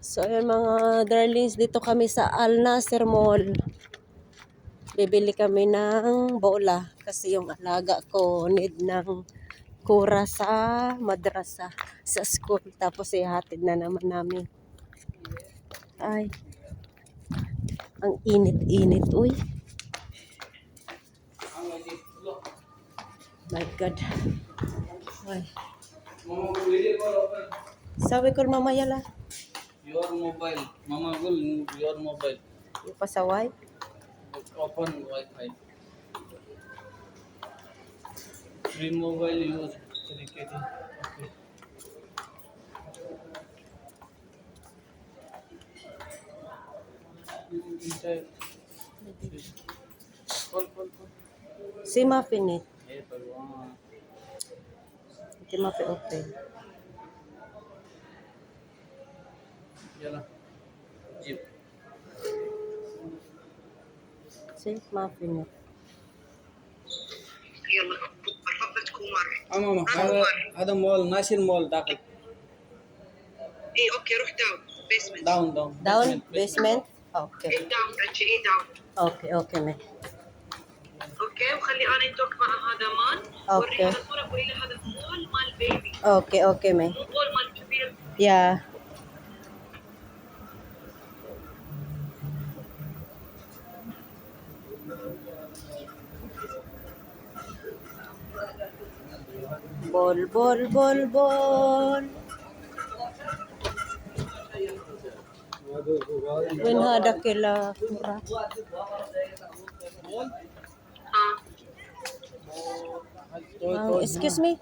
So, ayun mga darlings, dito kami sa Al Nasser Mall. Bibili kami ng bola kasi yung alaga ko need ng kura sa madrasa, sa school. Tapos ihatid na naman namin. Ay, ang init-init, uy. My God. Ay. Sabi ko mamaya la. Your mobile. Mama will move your mobile. Yung pasaway. Open Wi-Fi. Free mobile use. Okay. Call. Si Mafinit. Hey, Bhagwan. Hindi mapi-open. Yala. Jeep. Si Mafinit. يلا الفضل تكون مرة ماما هذا مول ناشر مول داخل. اي اوكي روح داون بيسمنت Down. Down? Basement? Okay. اي داون عندي اي داون Okay, may. اوكي وخلي انا يدوك مع هذا مان أوكي. وريني هذا الصورة قولي له هذا مول مال بيبي Okay, may. مو مول مال كبير. Yeah. Bol. When hada kila kura. Excuse me.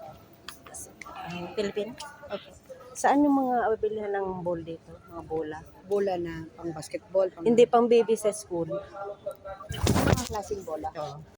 Philippine? Okay. Saan yung mga bilihan ng ball dito? Mga bola? Bola na pang basketball, pang Hindi pang baby sa school. mga klaseng bola.